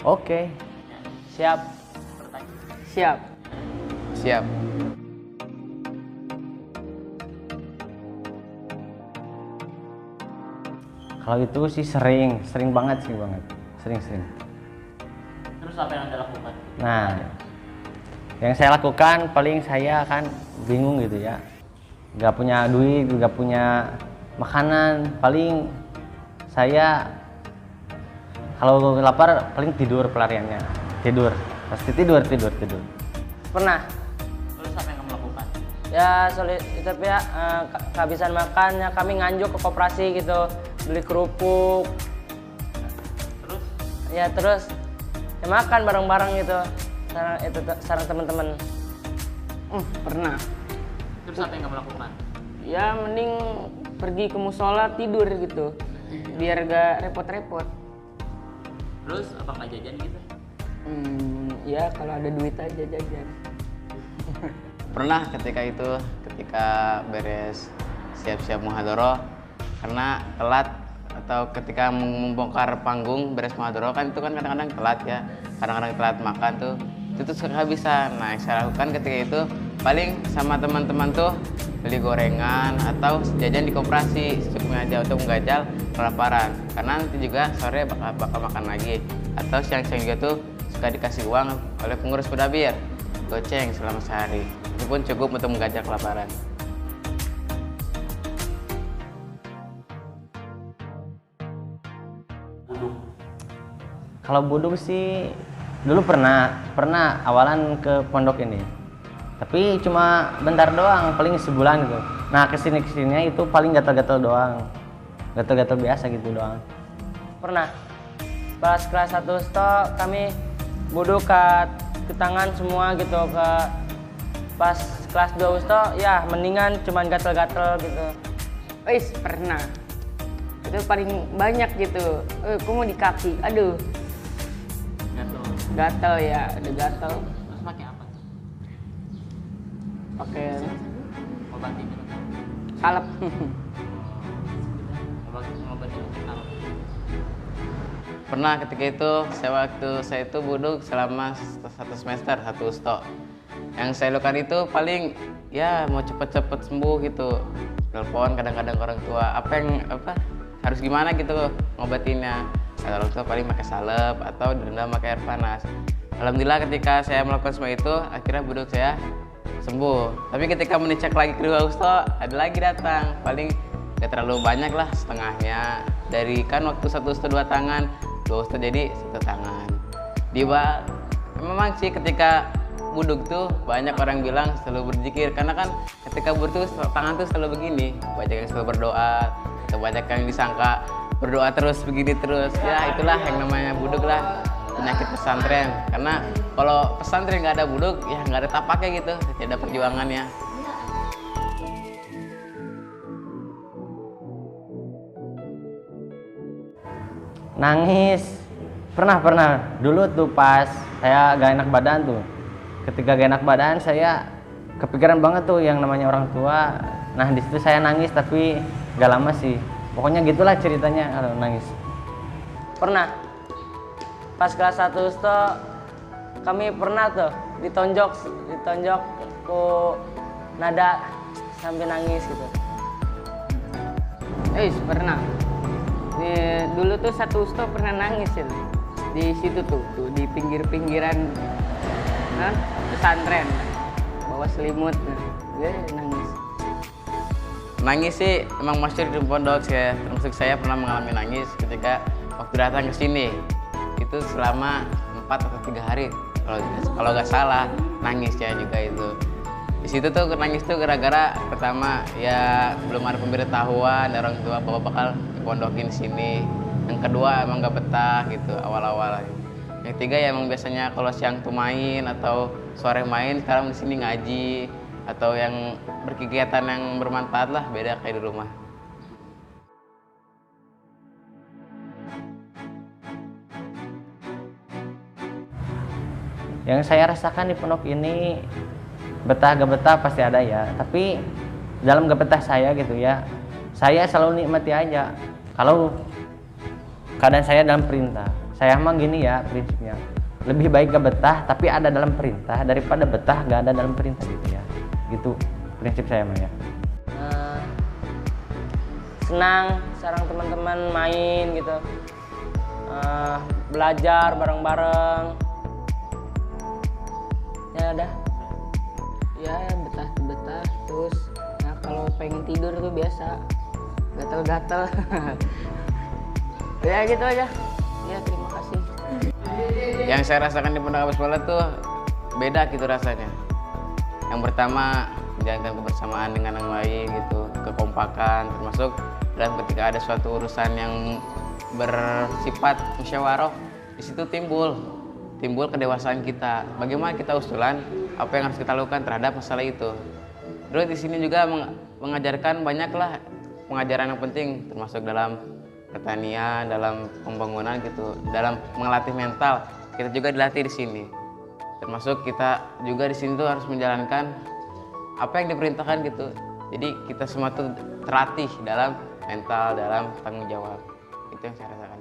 Oke. Siap. Siap. Siap. Kalau itu sih sering banget. Sering. Terus apa yang Anda lakukan? Nah, yang saya lakukan paling saya kan bingung gitu ya. Gak punya duit, gak punya makanan, paling saya kalau lapar paling tidur pelariannya. Tidur, pasti tidur. Pernah. Terus apa yang kamu lakukan? Ya sulit itu ya, kehabisan makannya kami nganjuk ke koperasi gitu, beli kerupuk. Terus? Ya terus ya makan bareng-bareng gitu. Sarang teman-teman. Pernah. Terus apa yang kamu lakukan? Ya mending pergi ke musola tidur gitu, biar gak repot-repot. Terus apa nggak jajan gitu? Ya kalau ada duit aja jajan. Pernah ketika beres siap-siap muhadharah karena telat, atau ketika membongkar panggung beres muhadharah kan itu kan kadang-kadang telat ya, kadang-kadang telat makan tuh, itu tuh kehabisan. Nah yang saya lakukan ketika itu paling sama teman-teman tuh beli gorengan atau jajan di koperasi secukupnya aja untuk menggajal kelaparan, karena nanti juga sore bakal makan lagi, atau siang-siang juga tuh suka dikasih uang oleh pengurus Mudabir goceng selama sehari, itu pun cukup untuk menggajal kelaparan. Kalau buduk sih dulu pernah awalan ke pondok ini, tapi cuma bentar doang, paling sebulan gitu. Nah kesininya itu paling gatal-gatal doang, gatal-gatal biasa gitu doang. Pernah. Pas kelas 1 sto kami buduk ke tangan semua gitu, ke pas kelas 2 sto ya mendingan cuman gatal-gatal gitu. Pernah. Itu paling banyak gitu. Kok mau di kaki, aduh. Gatal ya, udah gatal. Terus pakai apa tuh? Pakai Ngobatin itu. salep. Ngobatin apa? Pernah ketika itu saya itu buduk selama 1 semester 1 sto. Yang saya lakukan itu paling ya mau cepet-cepet sembuh gitu, telepon kadang-kadang orang tua harus gimana gitu ngobatinnya. Kalau itu paling pakai salep atau direndam pakai air panas. Alhamdulillah ketika saya melakukan semua itu akhirnya buduk saya sembuh. Tapi ketika menicek lagi kedua usto ada lagi datang, paling gak terlalu banyak lah, setengahnya. Dari kan waktu 1 usto 2 tangan, 2 usto jadi 1 tangan. Memang sih ketika buduk tuh banyak orang bilang selalu berzikir, karena kan ketika buduk tangan tuh selalu begini, banyak yang selalu berdoa, atau banyak yang disangka berdoa terus begini terus. Ya itulah yang namanya buduk lah, penyakit pesantren. Karena kalau pesantren nggak ada buduk ya nggak ada tapaknya gitu, tidak ada perjuangannya. Nangis pernah dulu tuh pas saya gak enak badan tuh. Ketika gak enak badan saya kepikiran banget tuh yang namanya orang tua. Nah di situ saya nangis, tapi gak lama sih. Pokoknya gitulah ceritanya kalau nangis. Pernah. Pas kelas 1 sto kami pernah tuh ditonjok ke nada sampai nangis gitu. Pernah. Dulu tuh 1 usto pernah nangis ya. Di situ tuh di pinggir-pinggiran pesantren, bawa selimut, dia nangis. Nangis sih emang masyhur di pondok ya. Termasuk saya pernah mengalami nangis ketika waktu datang ke sini. Itu selama 4 atau 3 hari kalau nggak salah, nangis ya juga itu. Di situ tuh nangis tuh gara-gara pertama ya belum ada pemberitahuan dari orang tua bahwa bakal dipondokin sini. Yang kedua emang nggak betah gitu awal-awal. Yang ketiga ya emang biasanya kalau siang tuh main atau sore main, sekarang di sini ngaji atau yang berkegiatan yang bermanfaat lah, beda kayak di rumah. Yang saya rasakan di pondok ini, betah gak betah pasti ada ya, tapi dalam gak betah saya gitu ya, saya selalu nikmati aja kalau keadaan saya dalam perintah. Saya mah gini ya prinsipnya, lebih baik gak betah tapi ada dalam perintah daripada betah gak ada dalam perintah gitu ya. Gitu prinsip saya mah ya. Senang sarang teman-teman main gitu, belajar bareng-bareng. Ya udah. Ya betah terus. Nah kalau pengen tidur tuh biasa gatel-gatel. Ya gitu aja. Ya terima kasih. Yang saya rasakan di Pondok Abas Bola tuh beda gitu rasanya. Yang pertama menjalankan kebersamaan dengan yang lain gitu, kekompakan, termasuk dalam ketika ada suatu urusan yang bersifat musyawarah, di situ timbul kedewasaan kita. Bagaimana kita usulan apa yang harus kita lakukan terhadap masalah itu. Terus di sini juga mengajarkan banyaklah pengajaran yang penting, termasuk dalam pertanian, dalam pembangunan gitu, dalam melatih mental. Kita juga dilatih di sini. Termasuk kita juga di sini tuh harus menjalankan apa yang diperintahkan gitu. Jadi kita semua tuh terlatih dalam mental, dalam tanggung jawab. Itu yang saya rasakan.